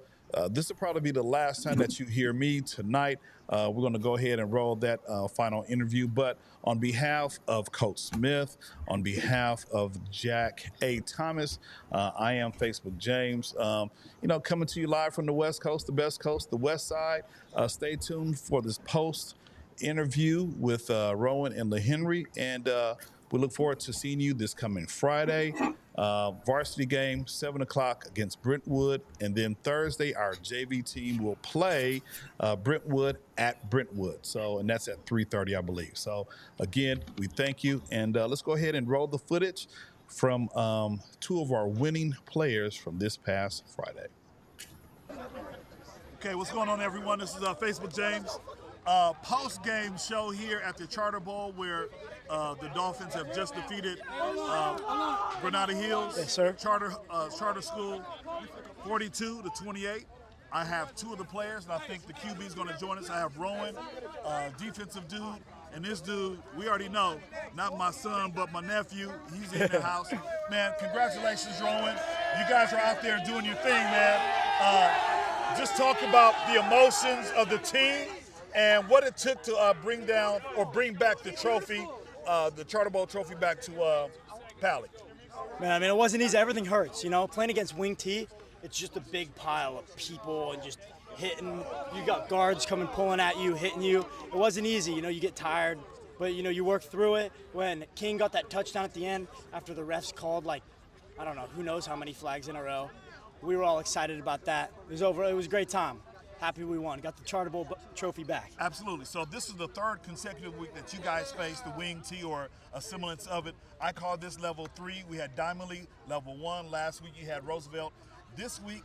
This will probably be the last time that you hear me tonight. We're going to go ahead and roll that final interview. But on behalf of Coach Smith, on behalf of Jack A. Thomas, I am Facebook James. Coming to you live from the West Coast, the best coast, the West Side. Stay tuned for this post interview with Rowan and LaHenry, and we look forward to seeing you this coming Friday. Varsity game, 7 o'clock against Brentwood. And then Thursday, our JV team will play Brentwood at Brentwood. And that's at 3:30, I believe. So, again, we thank you. And let's go ahead and roll the footage from two of our winning players from this past Friday. Okay, what's going on, everyone? This is Facebook James. Post-game show here at the Charter Bowl where the Dolphins have just defeated Granada Hills Charter School 42-28. I have two of the players, and I think the QB is going to join us. I have Rowan, defensive dude, and this dude, we already know, not my son, but my nephew. He's in the house. Man, congratulations, Rowan. You guys are out there doing your thing, man. Just talk about the emotions of the team and what it took to bring back the trophy, the Charter Bowl trophy back to Pali. Man, I mean, it wasn't easy. Everything hurts, Playing against Wing T, it's just a big pile of people and just hitting. You got guards coming, pulling at you, hitting you. It wasn't easy, you get tired, but, you work through it. When King got that touchdown at the end after the refs called, I don't know, who knows how many flags in a row. We were all excited about that. It was over. It was a great time. Happy we won. Got the Charter Bowl trophy back. Absolutely. So this is the third consecutive week that you guys faced the Wing T or a semblance of it. I call this level 3. We had Diamond Lee, level 1. Last week you had Roosevelt. This week,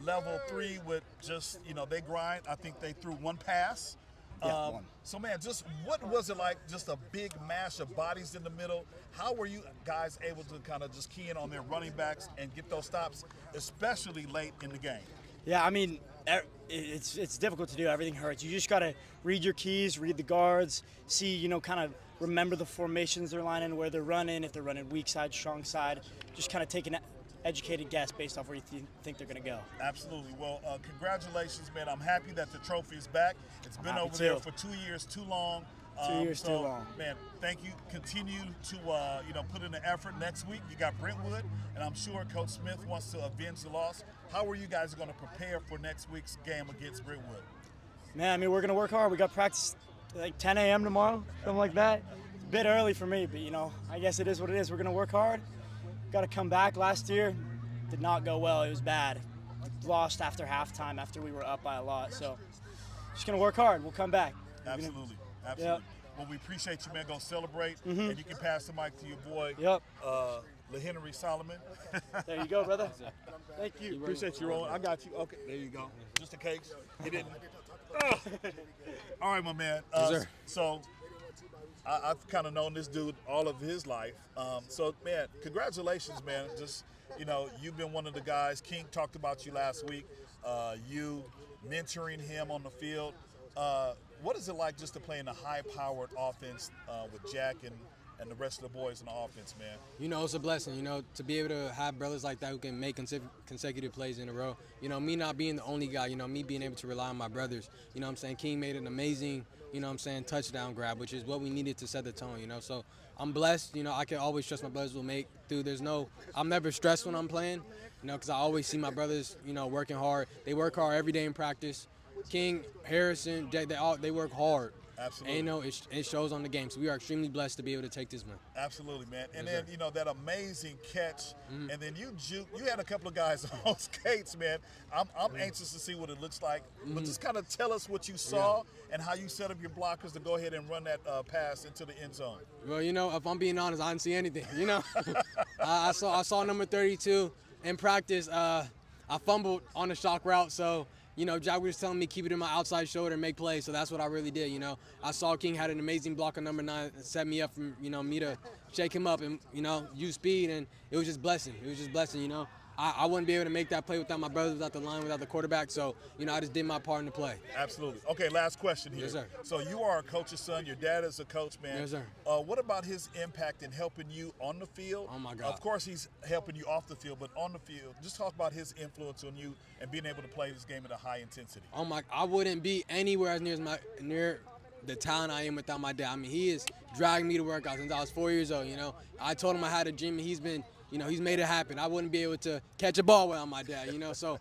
level 3 with just, they grind. I think they threw one pass. One. So, man, just what was it like, just a big mash of bodies in the middle? How were you guys able to kind of just key in on their running backs and get those stops, especially late in the game? Yeah, I mean, it's difficult to do. Everything hurts. You just got to read your keys, read the guards, see, kind of remember the formations they're lining, where they're running, if they're running weak side, strong side. Just kind of take an educated guess based off where you think they're going to go. Absolutely. Well, congratulations, man. I'm happy that the trophy is back. It's been over there for 2 years too long. 2 years too long. Man, thank you. Continue to, put in the effort. Next week, you got Brentwood, and I'm sure Coach Smith wants to avenge the loss. How are you guys going to prepare for next week's game against Brentwood? Man, I mean, we're going to work hard. We got practice like 10 a.m. tomorrow, something like that. It's a bit early for me, but, I guess it is what it is. We're going to work hard. Got to come back. Last year did not go well. It was bad. Lost after halftime after we were up by a lot. So just going to work hard. We'll come back. Absolutely. Absolutely. Yep. Well, we appreciate you, man. Go celebrate. And you can pass the mic to your boy, LaHenry Solomon. There you go, brother. Thank you. Appreciate you, Roland. I got you. Okay, there you go. Just in case. He didn't. All right, my man. Yes, sir. So I've kind of known this dude all of his life. So, man, congratulations, man. Just, you've been one of the guys. King talked about you last week. You mentoring him on the field. What is it like just to play in a high-powered offense with Jack and the rest of the boys in the offense, man? It's a blessing, to be able to have brothers like that who can make consecutive plays in a row. Me not being the only guy, me being able to rely on my brothers. King made an amazing, touchdown grab, which is what we needed to set the tone, So I'm blessed, I can always trust my brothers will make through. I'm never stressed when I'm playing, because I always see my brothers, working hard. They work hard every day in practice. King, Harrison, Jack, they work hard. Absolutely. And it shows on the game. So we are extremely blessed to be able to take this win. Absolutely, man. And then, that amazing catch. And then you had a couple of guys on skates, man. I'm anxious to see what it looks like. But just kind of tell us what you saw and how you set up your blockers to go ahead and run that pass into the end zone. Well, if I'm being honest, I didn't see anything. I saw number 32 in practice. I fumbled on the shock route, so Jack was telling me keep it in my outside shoulder and make plays, so that's what I really did, I saw King had an amazing block on number 9 that set me up for, me to shake him up and, use speed, and it was just blessing. It was just blessing, I wouldn't be able to make that play without my brothers, without the line, without the quarterback. So, I just did my part in the play. Absolutely. Okay, last question here. Yes, sir. So you are a coach's son. Your dad is a coach, man. Yes, sir. What about his impact in helping you on the field? Oh, my God. Of course, he's helping you off the field, but on the field, just talk about his influence on you and being able to play this game at a high intensity. I wouldn't be anywhere as near the talent I am without my dad. I mean, he is dragging me to work out since I was 4 years old. I told him I had a dream, and he's been, he's made it happen. I wouldn't be able to catch a ball without my dad. So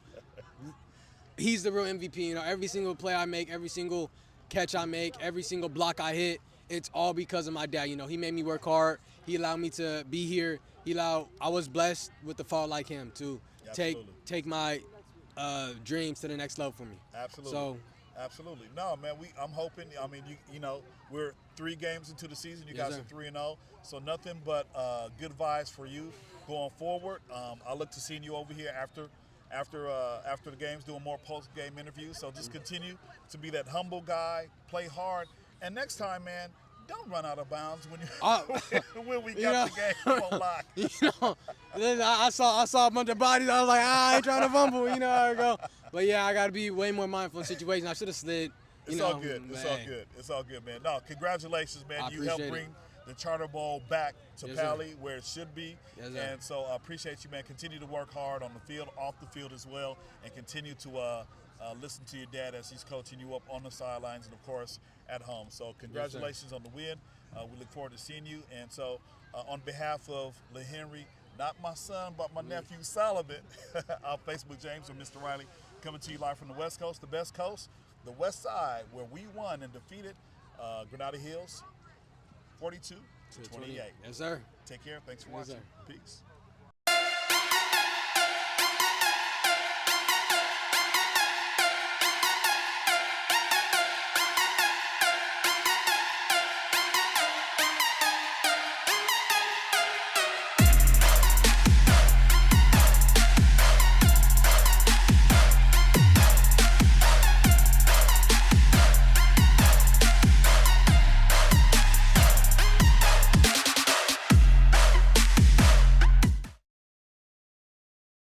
he's the real MVP. Every single play I make, every single catch I make, every single block I hit, it's all because of my dad. He made me work hard. He allowed me to be here. I was blessed with the father like him to take my dreams to the next level for me. Absolutely. So. Absolutely. No, man, I'm hoping, we're 3 games into the season. You Yes, guys sir. are 3-0. So nothing but good vibes for you going forward. I look to seeing you over here after the games, doing more post-game interviews. So just continue to be that humble guy, play hard. And next time, man, don't run out of bounds when we got the game on lock. I saw a bunch of bodies. I was like, I ain't trying to fumble. How I go. But yeah, I got to be way more mindful in situations. I should have slid. It's all good. It's all good. It's all good, man. No, congratulations, man. You helped bring the Charter Bowl back to Pali where it should be. Yes, sir. And so I appreciate you, man. Continue to work hard on the field, off the field as well, and continue to listen to your dad as he's coaching you up on the sidelines and, of course, at home. So congratulations on the win. We look forward to seeing you. And so on behalf of LeHenry, not my son, but my nephew Solomon, on Facebook, James and Mr. Riley, coming to you live from the West Coast, the best coast, the West Side, where we won and defeated Granada Hills 42-28. Yes, sir. Take care. Thanks for watching. Peace.